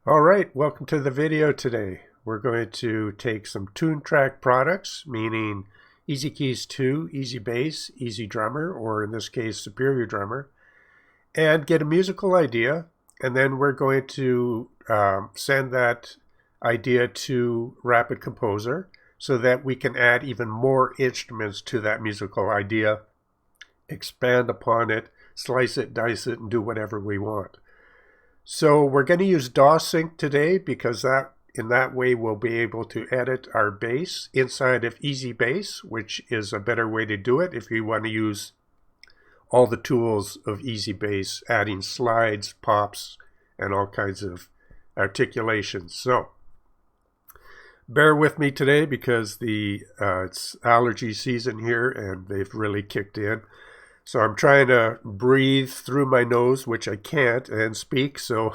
All right, welcome to the video today. We're going to take some ToonTrack products, meaning Easy Keys 2, Easy Bass, Easy Drummer, or in this case, Superior Drummer, and get a musical idea. And then we're going to send that idea to Rapid Composer so that we can add even more instruments to that musical idea, expand upon it, slice it, dice it, and do whatever we want. So we're going to use DAW Sync today because in that way we'll be able to edit our bass inside of Easy Bass, which is a better way to do it if you want to use all the tools of Easy Bass, adding slides, pops, and all kinds of articulations. So bear with me today because it's allergy season here and they've really kicked in. So I'm trying to breathe through my nose, which I can't, and speak, so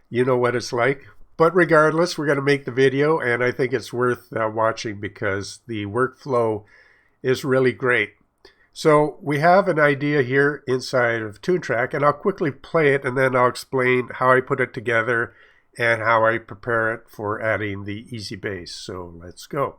you know what it's like. But regardless, we're going to make the video, and I think it's worth watching because the workflow is really great. So we have an idea here inside of ToonTrack, and I'll quickly play it, and then I'll explain how I put it together and how I prepare it for adding the Easy Bass. So let's go.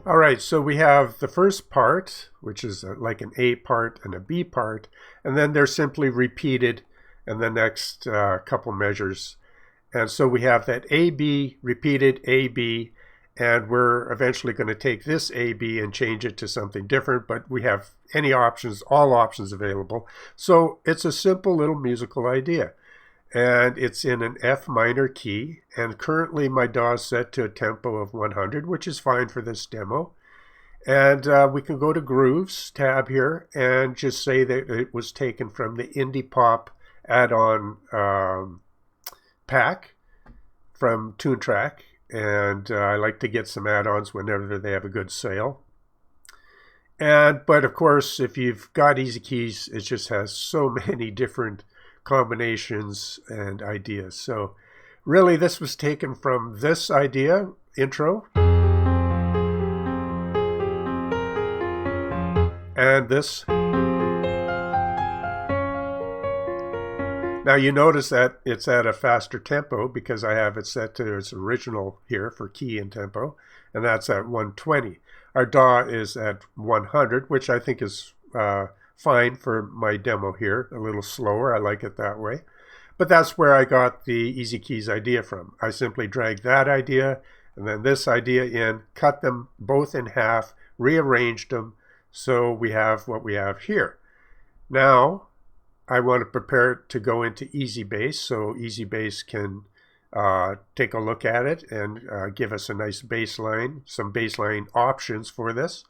All right, so we have the first part, which is like an A part and a B part, and then they're simply repeated in the next couple measures. And so we have that AB, repeated AB, and we're eventually going to take this AB and change it to something different, but we have any options, all options available. So it's a simple little musical idea. And it's in an F minor key, and currently my DAW is set to a tempo of 100, which is fine for this demo. And we can go to Grooves tab here and just say that it was taken from the Indie Pop add-on pack from ToonTrack, and I like to get some add-ons whenever they have a good sale. But of course, if you've got Easy Keys, it just has so many different combinations and ideas. So really this was taken from this idea, intro, and this. Now you notice that it's at a faster tempo because I have it set to its original here for key and tempo, and that's at 120. Our DAW is at 100, which I think is fine for my demo here, a little slower. I like it that way. But that's where I got the Easy Keys idea from. I simply dragged that idea and then this idea in, cut them both in half, rearranged them, so we have what we have here. Now I want to prepare it to go into Easy Bass, so Easy Bass can take a look at it and give us a nice bass line, some bass line options for this.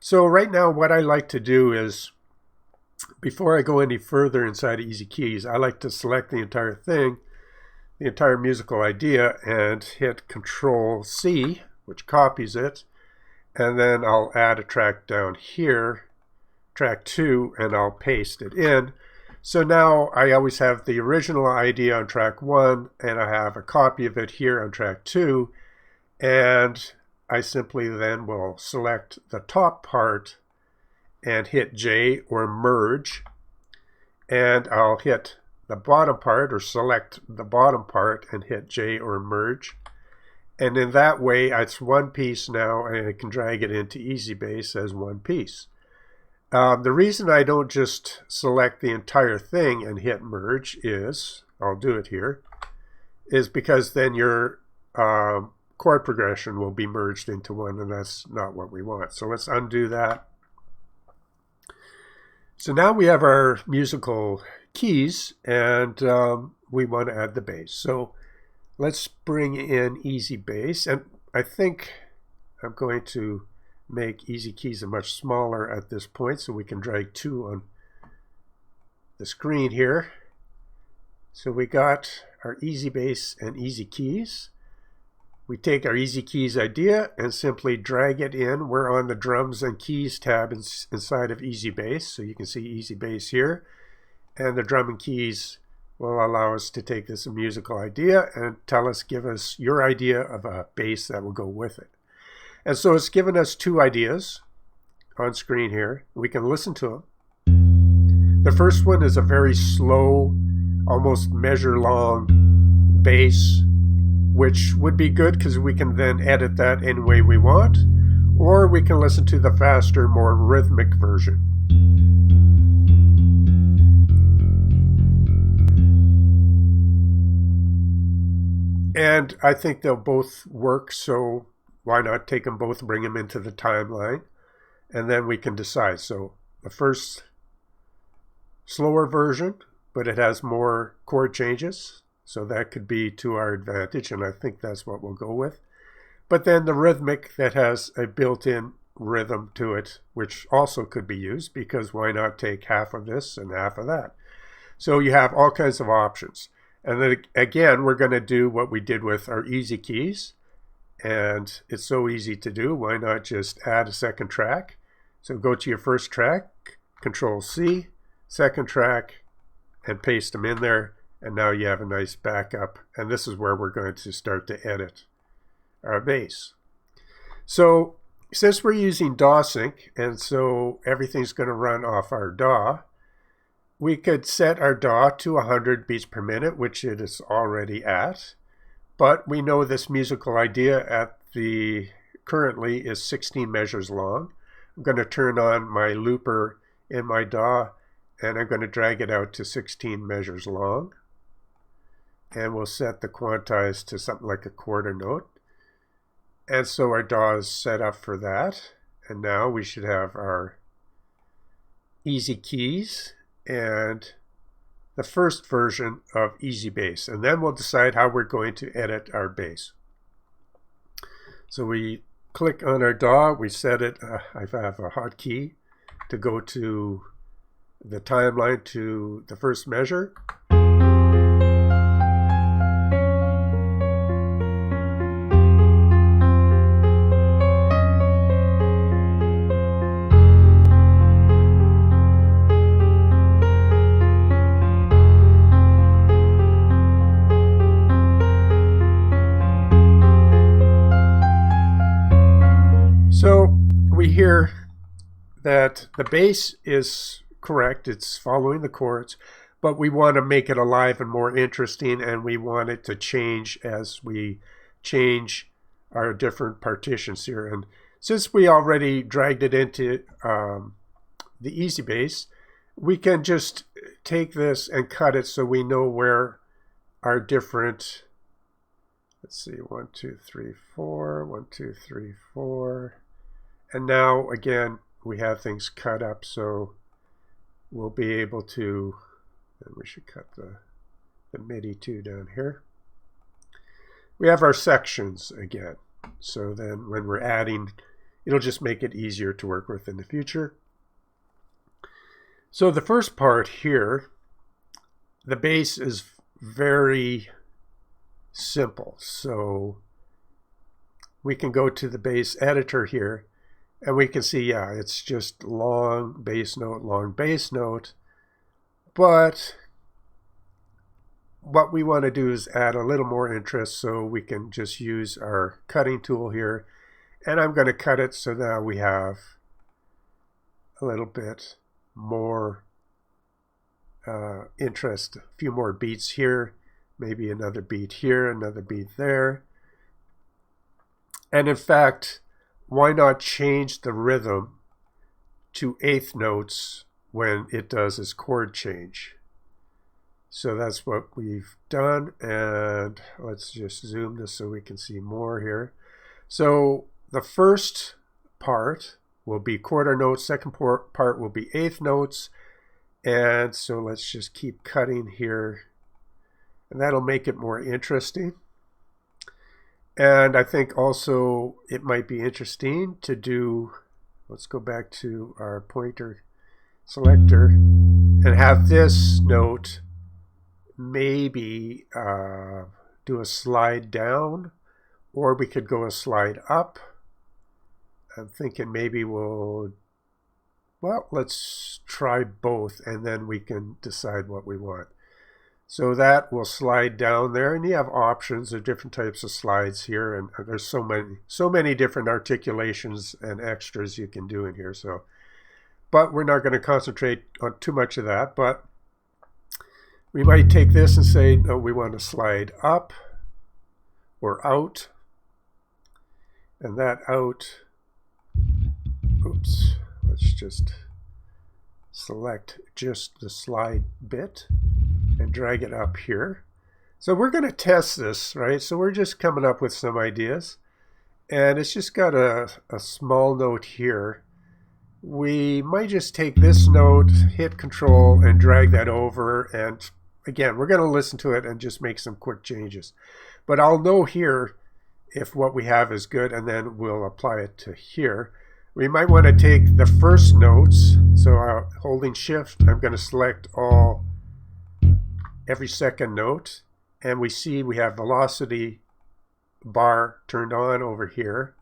So right now what I like to do is, before I go any further inside of Easy Keys, I like to select the entire thing, the entire musical idea, and hit Control-C, which copies it, and then I'll add a track down here, track 2, and I'll paste it in. So now I always have the original idea on track 1, and I have a copy of it here on track 2, and I simply then will select the top part and hit J or merge, and I'll hit the bottom part or select the bottom part and hit J or merge, and in that way it's one piece now, and I can drag it into Easy Bass as one piece. The reason I don't just select the entire thing and hit merge is, I'll do it here, is because then your chord progression will be merged into one, and that's not what we want. So let's undo that. So now we have our musical keys, and we want to add the bass. So let's bring in Easy Bass, and I think I'm going to make Easy Keys much smaller at this point so we can drag 2 on the screen here. So we got our easy bass and easy keys. We take our easy keys idea and simply drag it in. We're on the drums and keys tab inside of easy bass. So you can see easy bass here. And the drum and keys will allow us to take this musical idea and give us your idea of a bass that will go with it. And so it's given us two ideas on screen here. We can listen to them. The first one is a very slow, almost measure long bass, which would be good because we can then edit that any way we want. Or we can listen to the faster, more rhythmic version. And I think they'll both work, so why not take them both, bring them into the timeline, and then we can decide. So the first slower version, but it has more chord changes, so that could be to our advantage, and I think that's what we'll go with. But then the rhythmic that has a built-in rhythm to it, which also could be used, because why not take half of this and half of that? So you have all kinds of options. And then again, we're going to do what we did with our easy keys. And it's so easy to do. Why not just add a second track? So go to your first track, Control C, second track, and paste them in there. And now you have a nice backup. And this is where we're going to start to edit our bass. So since we're using DAW sync, and so everything's going to run off our DAW, we could set our DAW to 100 beats per minute, which it is already at. But we know this musical idea currently is 16 measures long. I'm going to turn on my looper in my DAW, and I'm going to drag it out to 16 measures long. And we'll set the quantize to something like a quarter note. And so our DAW is set up for that. And now we should have our easy keys and the first version of easy bass, and then we'll decide how we're going to edit our bass. So we click on our DAW, we set it, I have a hotkey to go to the timeline to the first measure. So we hear that the bass is correct, it's following the chords, but we want to make it alive and more interesting, and we want it to change as we change our different partitions here. And since we already dragged it into the easy bass, we can just take this and cut it so we know where our different, let's see, 1, 2, 3, 4, 1, 2, 3, 4. And now, again, we have things cut up, so we'll be able to, and we should cut the MIDI too down here. We have our sections again. So then when we're adding, it'll just make it easier to work with in the future. So the first part here, the bass is very simple. So we can go to the bass editor here, and we can see, yeah, it's just long bass note. But what we want to do is add a little more interest, so we can just use our cutting tool here. And I'm going to cut it so now we have a little bit more interest, a few more beats here, maybe another beat here, another beat there. And in fact, why not change the rhythm to eighth notes when it does its chord change? So that's what we've done, and let's just zoom this so we can see more here. So the first part will be quarter notes, second part will be eighth notes, and so let's just keep cutting here, and that'll make it more interesting. And I think also it might be interesting to do, let's go back to our pointer selector and have this note maybe do a slide down, or we could go a slide up. I'm thinking maybe let's try both, and then we can decide what we want. So that will slide down there, and you have options of different types of slides here, and there's so many different articulations and extras you can do in here. So, but we're not going to concentrate on too much of that, but we might take this and say, no, we want to slide up or out, and that out, oops, let's just select just the slide bit and drag it up here. So we're going to test this, right? So we're just coming up with some ideas, and it's just got a small note here. We might just take this note, hit Control, and drag that over, and again, we're going to listen to it and just make some quick changes. But I'll know here if what we have is good, and then we'll apply it to here. We might want to take the first notes, so holding Shift, I'm going to select every second note, and we see we have velocity bar turned on over here.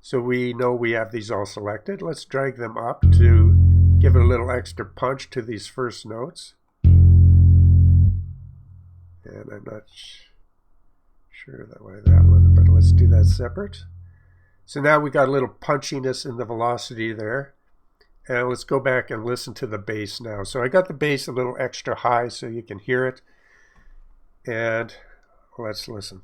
So we know we have these all selected. Let's drag them up to give it a little extra punch to these first notes. And I'm not sure why that one, but let's do that separate. So now we got a little punchiness in the velocity there. And let's go back and listen to the bass now. So I got the bass a little extra high so you can hear it. And let's listen.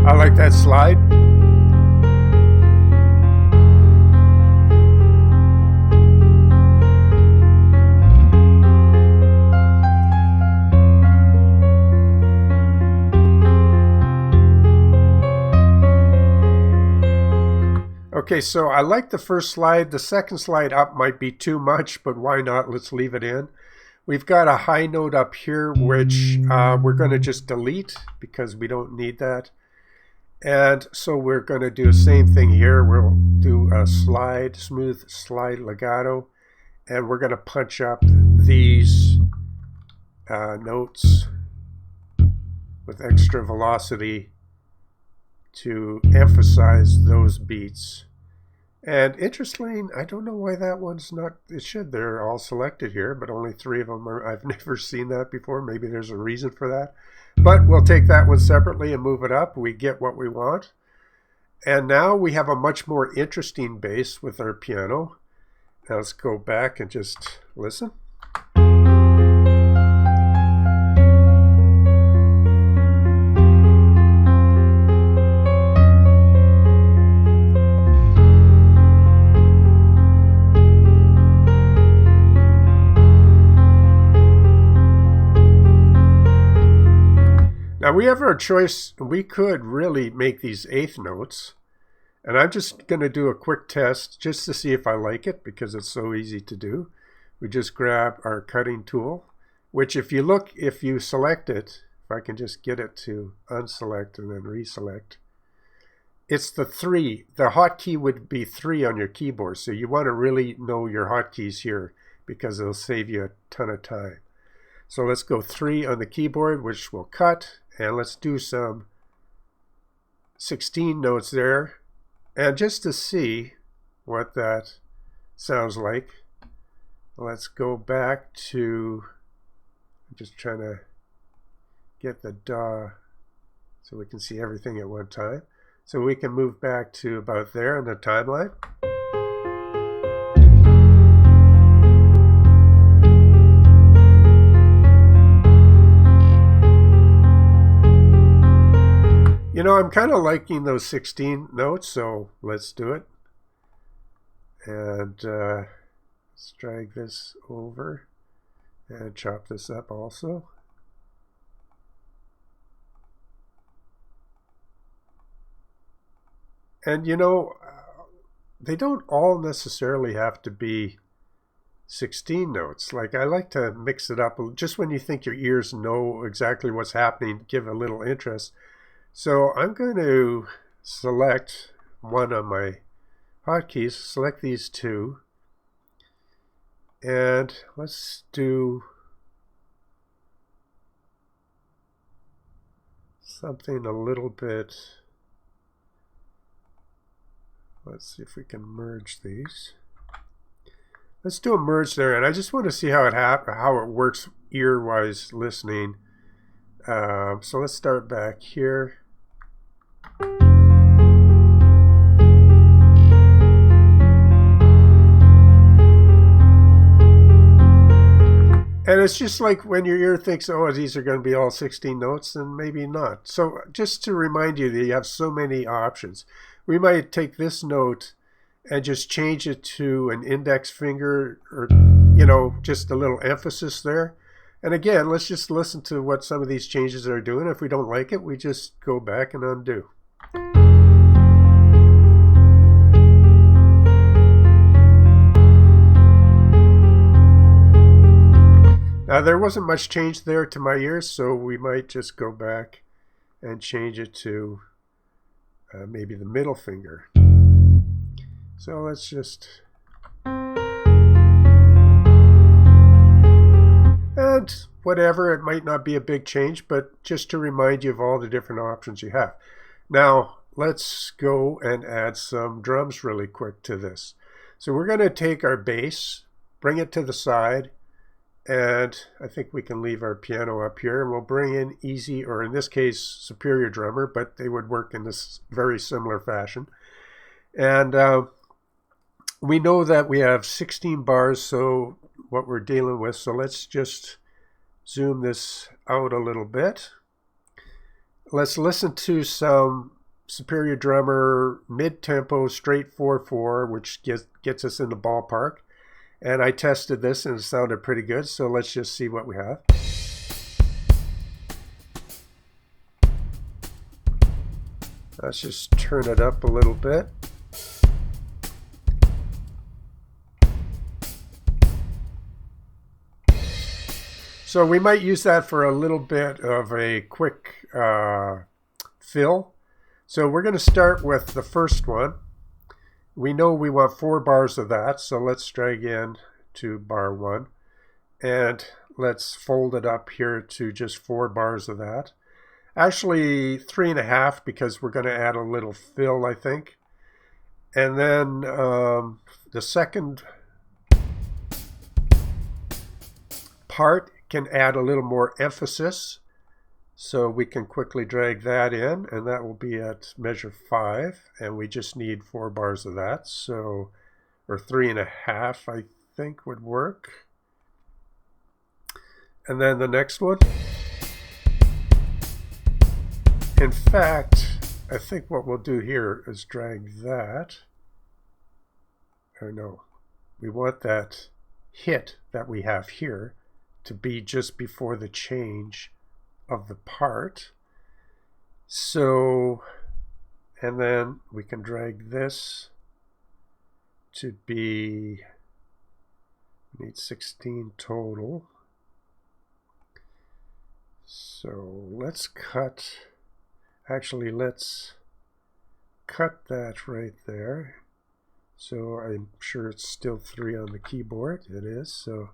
I like that slide. Okay, so I like the first slide. The second slide up might be too much, but why not? Let's leave it in. We've got a high note up here, which we're going to just delete because we don't need that. And so we're going to do the same thing here. We'll do a slide, smooth slide legato, and we're going to punch up these notes with extra velocity to emphasize those beats. And interestingly, I don't know why that one's not, they're all selected here, but only 3 of them are, I've never seen that before. Maybe there's a reason for that. But we'll take that one separately and move it up. We get what we want. And now we have a much more interesting bass with our piano. Now let's go back and just listen. Now we have our choice. We could really make these eighth notes, and I'm just going to do a quick test just to see if I like it because it's so easy to do. We just grab our cutting tool, which if you select it, if I can just get it to unselect and then reselect, it's the 3. The hotkey would be 3 on your keyboard, so you want to really know your hotkeys here because it'll save you a ton of time. So let's go 3 on the keyboard, which will cut. And let's do some 16 notes there. And just to see what that sounds like, let's go back to, I'm just trying to get the DAW so we can see everything at one time. So we can move back to about there in the timeline. You know, I'm kind of liking those 16 notes, so let's do it. And let's drag this over and chop this up also. And you know, they don't all necessarily have to be 16 notes. Like, I like to mix it up just when you think your ears know exactly what's happening, give a little interest. So I'm going to select one of my hotkeys, select these two, and let's do something a little bit. Let's see if we can merge these. Let's do a merge there, and I just want to see how it works ear-wise listening. So let's start back here. And it's just like when your ear thinks, oh, these are going to be all 16 notes, and maybe not. So just to remind you that you have so many options. We might take this note and just change it to an index finger, or, you know, just a little emphasis there. And again, let's just listen to what some of these changes are doing. If we don't like it, we just go back and undo. Now, there wasn't much change there to my ears, so we might just go back and change it to maybe the middle finger. So let's just... And whatever, it might not be a big change, but just to remind you of all the different options you have. Now, let's go and add some drums really quick to this. So we're going to take our bass, bring it to the side, and I think we can leave our piano up here, and we'll bring in easy, or in this case, superior drummer, but they would work in this very similar fashion. And we know that we have 16 bars, so what we're dealing with. So let's just zoom this out a little bit. Let's listen to some superior drummer mid-tempo straight 4/4, which gets us in the ballpark. And I tested this and it sounded pretty good, so let's just see what we have. Let's just turn it up a little bit. So we might use that for a little bit of a quick fill. So we're going to start with the first one. We know we want 4 bars of that, so let's drag in to bar 1. And let's fold it up here to just 4 bars of that. Actually 3.5, because we're going to add a little fill, I think. And then the second part can add a little more emphasis. So we can quickly drag that in, and that will be at measure 5, and we just need 4 bars of that. So, or 3.5, I think would work. And then the next one. In fact, I think what we'll do here is drag that. Or no, we want that hit that we have here to be just before the change of the part. So, and then we can drag this to be, we need 16 total. So let's cut, actually let's cut that right there. So I'm sure it's still 3 on the keyboard. It is. So,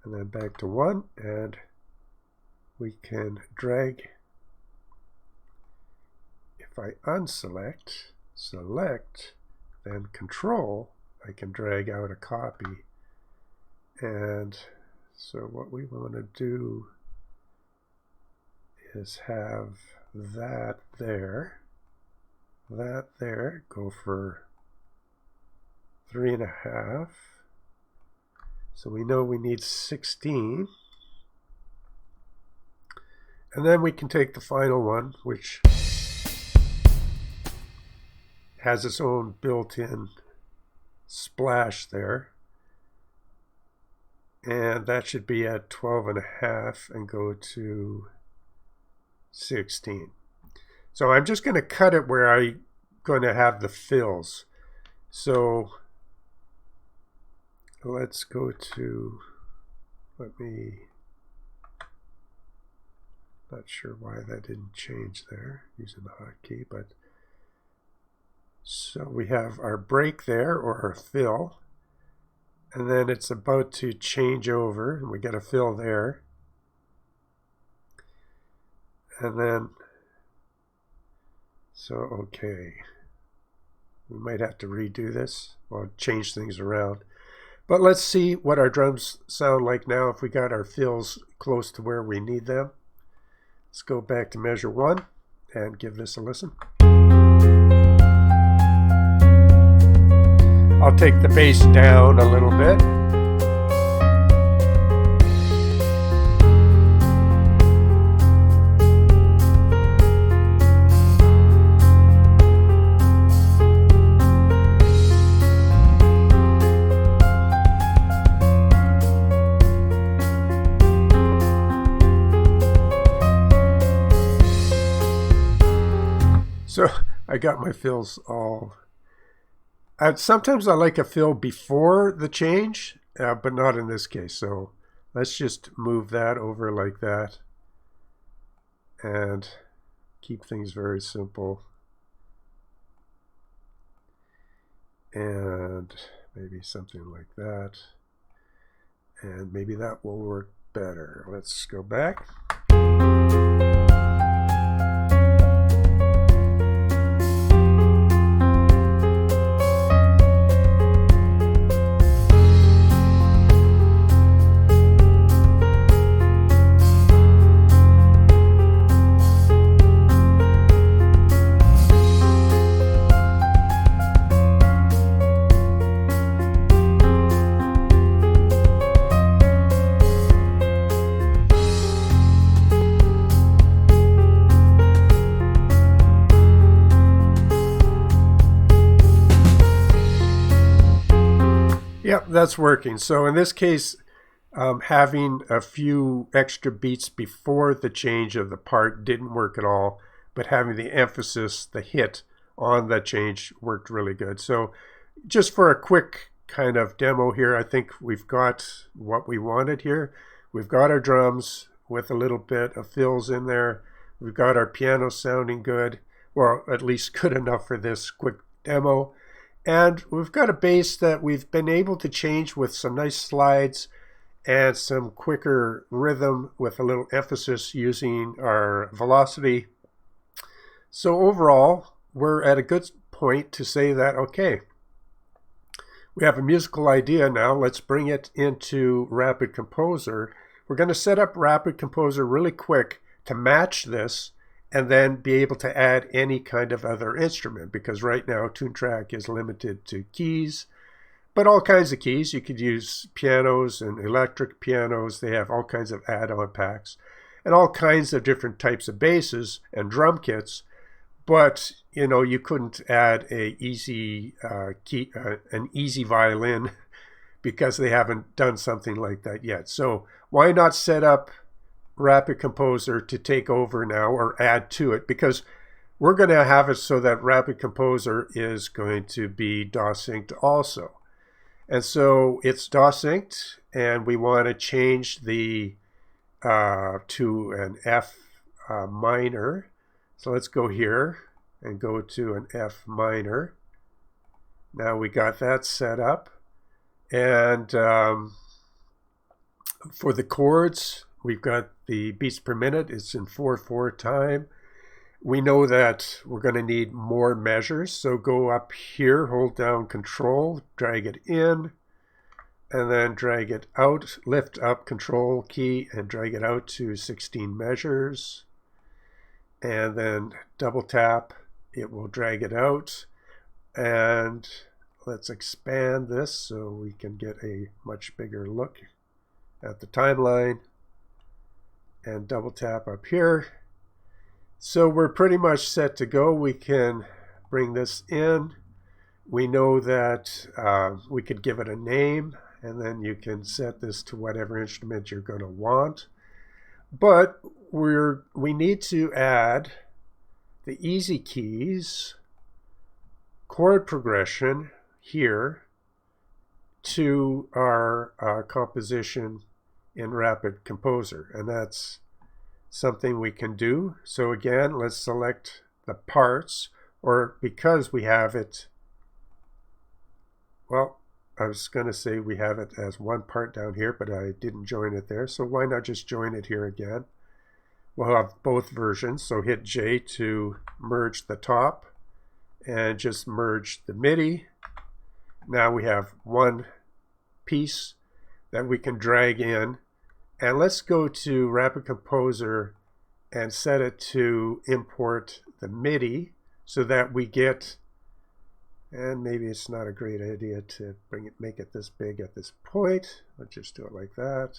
and then back to 1, and we can drag, if I unselect, select, then control, I can drag out a copy. And so what we want to do is have that there, go for 3.5. So we know we need 16. And then we can take the final one, which has its own built-in splash there. And that should be at 12.5 and go to 16. So I'm just going to cut it where I'm going to have the fills. So let's go to, let me Not sure why that didn't change there using the hotkey, but so we have our break there, or our fill, and then it's about to change over, and we get a fill there, and then so okay, we might have to redo this or change things around. But let's see what our drums sound like now if we got our fills close to where we need them. Let's go back to measure 1 and give this a listen. I'll take the bass down a little bit. So I got my fills all. Sometimes I like a fill before the change, but not in this case. So let's just move that over like that and keep things very simple. And maybe something like that. And maybe that will work better. Let's go back. Yep, that's working. So in this case, having a few extra beats before the change of the part didn't work at all, but having the emphasis, the hit on the change worked really good. So just for a quick kind of demo here, I think we've got what we wanted here. We've got our drums with a little bit of fills in there. We've got our piano sounding good, or at least good enough for this quick demo. And we've got a bass that we've been able to change with some nice slides and some quicker rhythm with a little emphasis using our velocity. So overall, we're at a good point to say that, okay, we have a musical idea now. Let's bring it into Rapid Composer. We're going to set up Rapid Composer really quick to match this and then be able to add any kind of other instrument, because right now ToonTrack is limited to keys, but all kinds of keys. You could use pianos and electric pianos. They have all kinds of add-on packs and all kinds of different types of basses and drum kits, but you couldn't add an easy violin because they haven't done something like that yet. So why not set up Rapid Composer to take over now, or add to it, because we're going to have it so that Rapid Composer is going to be DAW synced also. And so it's DAW synced, and we want to change the to an F minor. So let's go here and go to an F minor. Now we got that set up. And for the chords, we've got the beats per minute. It's in 4/4 time. We know that we're going to need more measures. So go up here, hold down Control, drag it in, and then drag it out. Lift up Control key and drag it out to 16 measures. And then double tap. It will drag it out. And let's expand this so we can get a much bigger look at the timeline. And double tap up here. So we're pretty much set to go. We can bring this in. We know that we could give it a name, and then you can set this to whatever instrument you're going to want. But we need to add the easy keys, chord progression here to our composition in Rapid Composer, and that's something we can do. So again, let's select the parts, or because we have it, well, I was going to say we have it as one part down here, but I didn't join it there. So why not just join it here again? We'll have both versions. So hit J to merge the top and just merge the MIDI. Now we have one piece that we can drag in. And let's go to Rapid Composer and set it to import the MIDI so that we get, and maybe it's not a great idea to make it this big at this point. Let's just do it like that.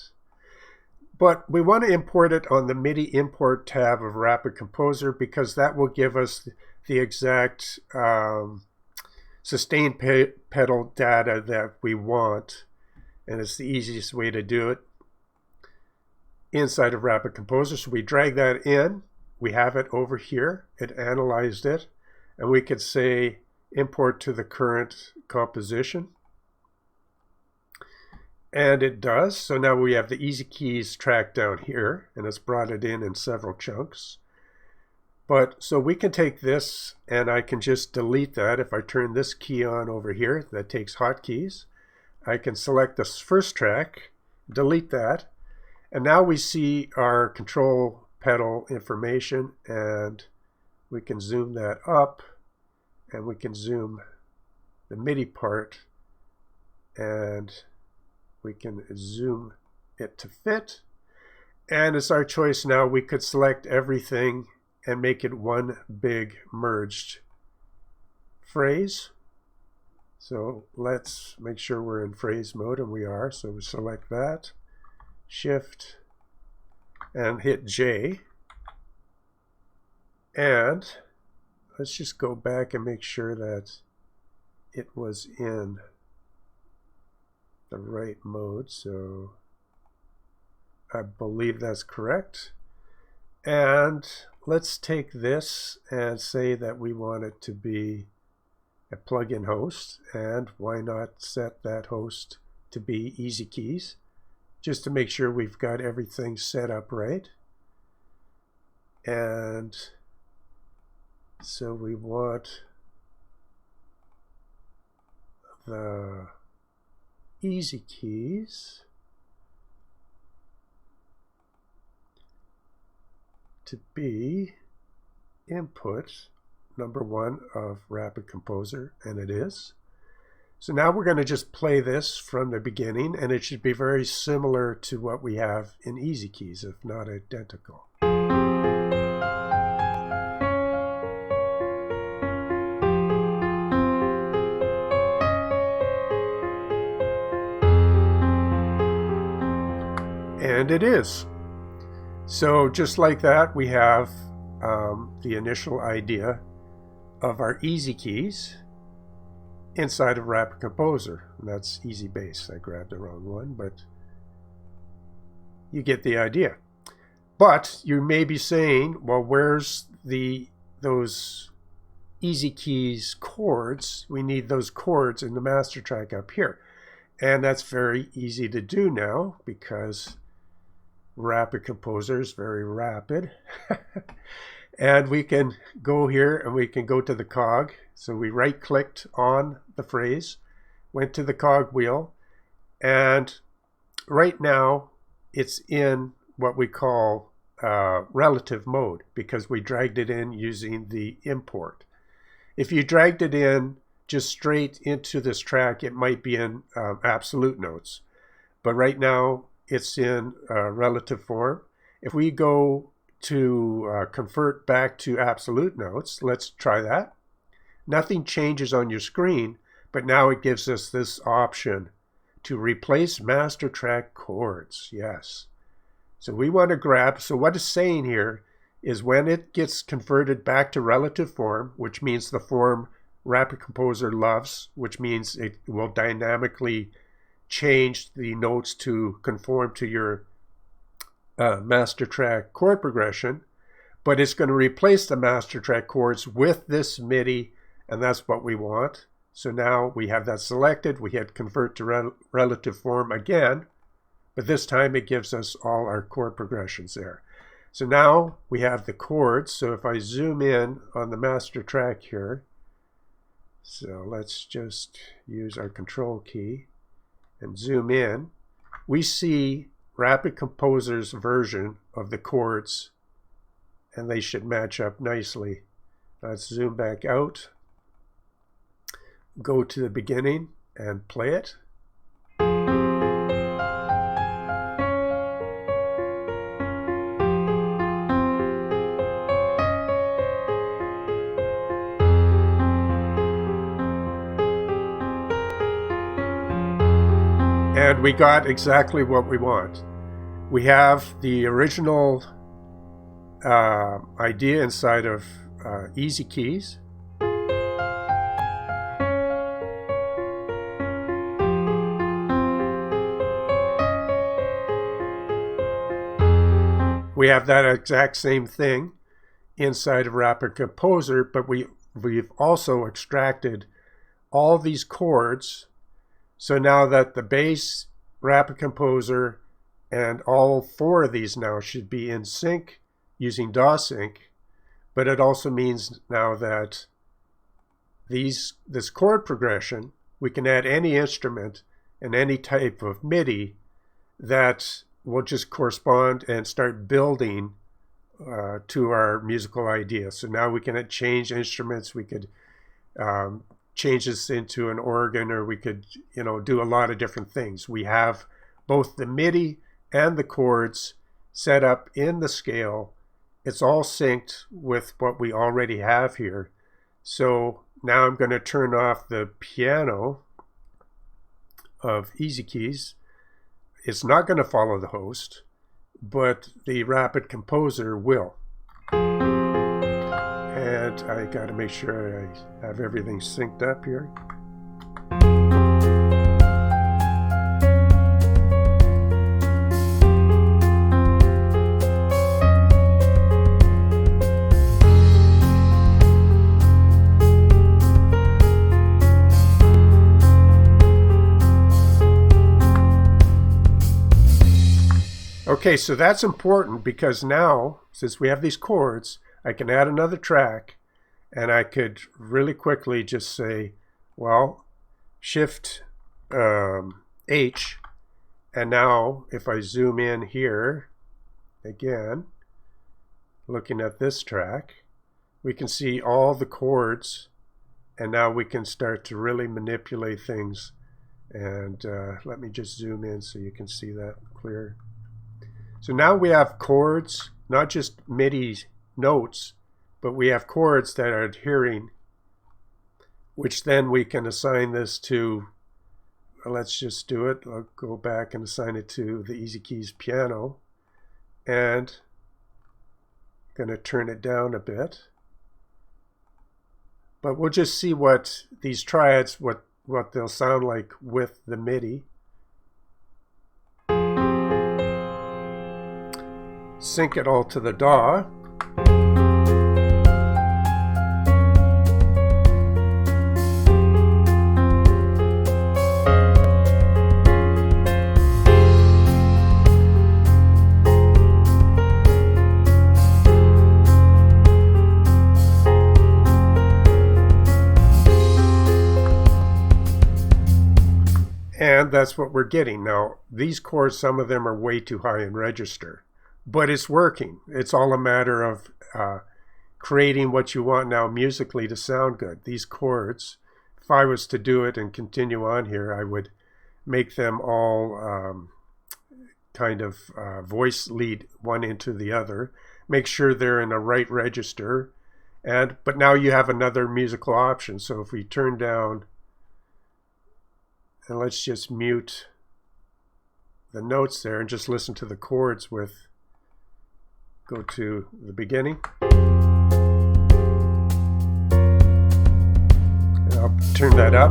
But we want to import it on the MIDI import tab of Rapid Composer because that will give us the exact sustain pedal data that we want. And it's the easiest way to do it inside of Rapid Composer. So we drag that in. We have it over here. It analyzed it. And we could say import to the current composition. And it does. So now we have the Easy Keys track down here, and it's brought it in several chunks. But so we can take this and I can just delete that. If I turn this key on over here, that takes hotkeys. I can select this first track, delete that, and now we see our control pedal information, and we can zoom that up, and we can zoom the MIDI part, and we can zoom it to fit. And it's our choice now. We could select everything and make it one big merged phrase. So let's make sure we're in phrase mode, and we are. So we select that, Shift, and hit J. And let's just go back and make sure that it was in the right mode. So I believe that's correct. And let's take this and say that we want it to be a plugin host, and why not set that host to be Easy Keys, just to make sure we've got everything set up right. And so we want the Easy Keys to be input number 1 of Rapid Composer, and it is. So now we're going to just play this from the beginning, and it should be very similar to what we have in Easy Keys, if not identical. And it is. So just like that, we have the initial idea of our Easy Keys inside of Rapid Composer. And that's Easy Bass. I grabbed the wrong one, but you get the idea. But you may be saying, well, where's those Easy Keys chords? We need those chords in the master track up here. And that's very easy to do now because Rapid Composer is very rapid. And we can go here and we can go to the cog. So we right-clicked on the phrase, went to the cog wheel, and right now it's in what we call relative mode because we dragged it in using the import. If you dragged it in just straight into this track, it might be in absolute notes. But right now it's in relative form. If we go to convert back to absolute notes, let's try that. Nothing changes on your screen, but now it gives us this option to replace master track chords. Yes. So we want to grab, so what it's saying here is when it gets converted back to relative form, which means the form Rapid Composer loves, which means it will dynamically change the notes to conform to your master track chord progression, but it's going to replace the master track chords with this MIDI, and that's what we want. So now we have that selected. We hit convert to relative form again, but this time it gives us all our chord progressions there. So now we have the chords. So if I zoom in on the master track here, so let's just use our control key and zoom in, we see Rapid Composer's version of the chords, and they should match up nicely. Let's zoom back out, go to the beginning and play it. And we got exactly what we want. We have the original idea inside of Easy Keys. We have that exact same thing inside of Rapid Composer, but we've also extracted all these chords. So now that the bass, Rapid Composer, and all four of these now should be in sync using DAW sync, but it also means now that this chord progression, we can add any instrument and any type of MIDI that will just correspond and start building to our musical idea. So now we can change instruments, we could change this into an organ, or we could, do a lot of different things. We have both the MIDI and the chords set up in the scale. It's all synced with what we already have here. So now I'm going to turn off the piano of Easy Keys. It's not going to follow the host, but the Rapid Composer will. And I got to make sure I have everything synced up here. Okay, so that's important because now, since we have these chords, I can add another track, and I could really quickly just say, well, Shift H, and now if I zoom in here, again, looking at this track, we can see all the chords, and now we can start to really manipulate things. And let me just zoom in so you can see that clear. So now we have chords, not just MIDI notes, but we have chords that are adhering, which then we can assign this to, let's just do it. I'll go back and assign it to the Easy Keys piano, and I'm going to turn it down a bit. But we'll just see what these triads, what they'll sound like with the MIDI. Sync it all to the DAW. And that's what we're getting. Now, these chords, some of them are way too high in register, but it's working. It's all a matter of creating what you want now musically to sound good. These chords, if I was to do it and continue on here, I would make them all kind of voice lead one into the other. Make sure they're in the right register. But now you have another musical option. So if we turn down, and let's just mute the notes there and just listen to the chords with, go to the beginning. And I'll turn that up.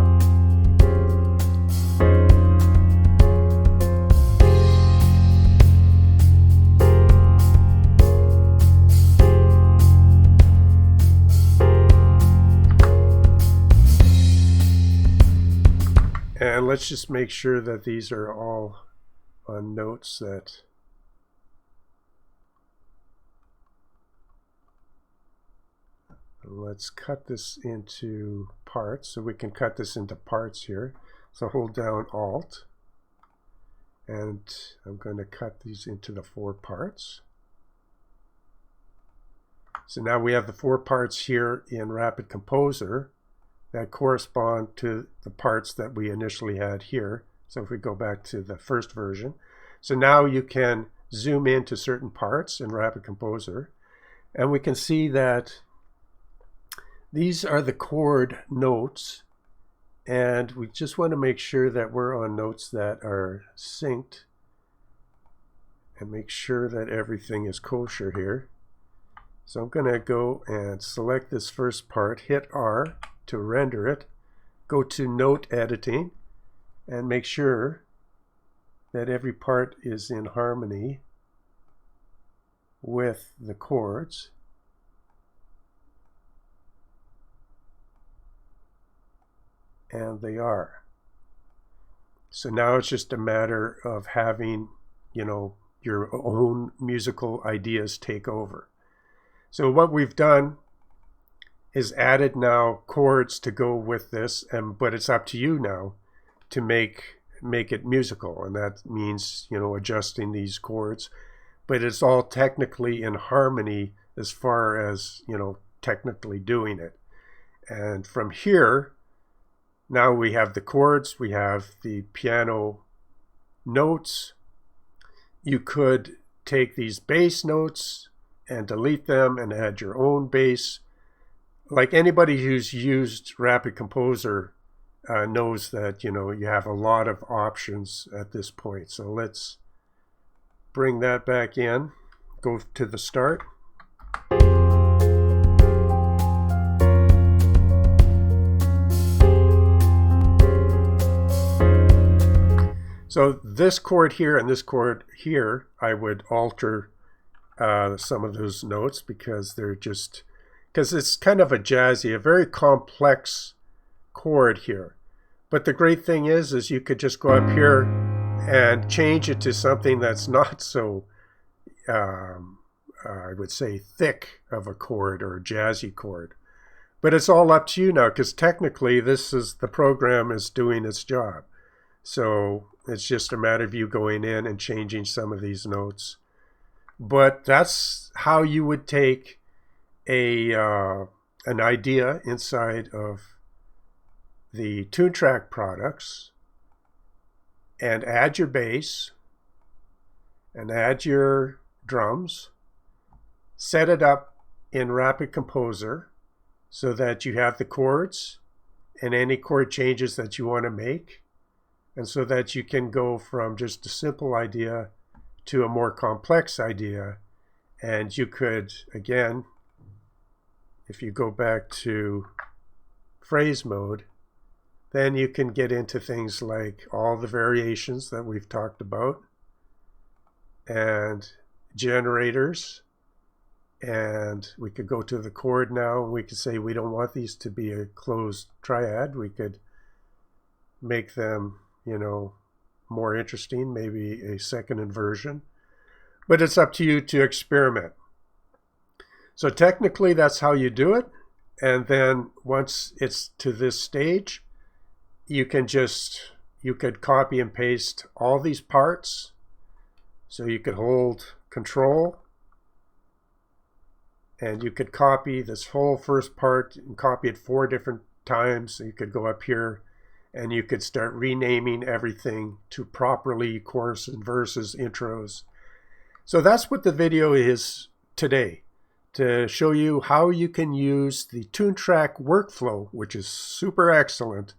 And let's just make sure that these are all on notes that let's cut this into parts. So we can cut this into parts here. So hold down Alt, and I'm going to cut these into the 4 parts. So now we have the 4 parts here in Rapid Composer that correspond to the parts that we initially had here. So if we go back to the first version, so now you can zoom into certain parts in Rapid Composer, and we can see that these are the chord notes, and we just want to make sure that we're on notes that are synced and make sure that everything is kosher here. So I'm going to go and select this first part, hit R to render it, go to note editing, and make sure that every part is in harmony with the chords. And they are. So now it's just a matter of having, you know, your own musical ideas take over. So what we've done is added now chords to go with this, but it's up to you now to make it musical, and that means, you know, adjusting these chords, but it's all technically in harmony as far as, you know, technically doing it. And from here, now we have the chords, we have the piano notes. You could take these bass notes and delete them and add your own bass. Like anybody who's used Rapid Composer knows that, you know, you have a lot of options at this point. So let's bring that back in, go to the start. So this chord here and this chord here, I would alter some of those notes because they're just, because it's kind of a jazzy, a very complex chord here. But the great thing is you could just go up here and change it to something that's not so, I would say, thick of a chord or a jazzy chord. But it's all up to you now, because technically the program is doing its job. So it's just a matter of you going in and changing some of these notes. But that's how you would take an idea inside of the ToonTrack products and add your bass and add your drums, set it up in Rapid Composer so that you have the chords and any chord changes that you want to make, and so that you can go from just a simple idea to a more complex idea. And you could, again, if you go back to phrase mode, then you can get into things like all the variations that we've talked about, and generators. And we could go to the chord now, and we could say we don't want these to be a closed triad. We could make them, you know, more interesting, maybe a second inversion. But it's up to you to experiment. So technically that's how you do it. And then once it's to this stage, you could copy and paste all these parts. So you could hold Control, and you could copy this whole first part and copy it 4 different times. So you could go up here and you could start renaming everything to properly chorus and verses, intros. So that's what the video is today, to show you how you can use the ToonTrack workflow, which is super excellent,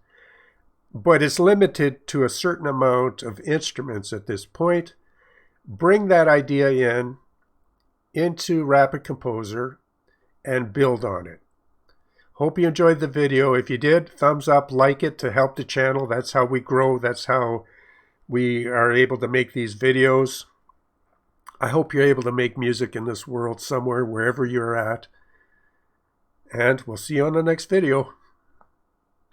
but it's limited to a certain amount of instruments at this point. Bring that idea into Rapid Composer and build on it. Hope you enjoyed the video. If you did, thumbs up, like it to help the channel. That's how we grow. That's how we are able to make these videos. I hope you're able to make music in this world somewhere, wherever you're at. And we'll see you on the next video.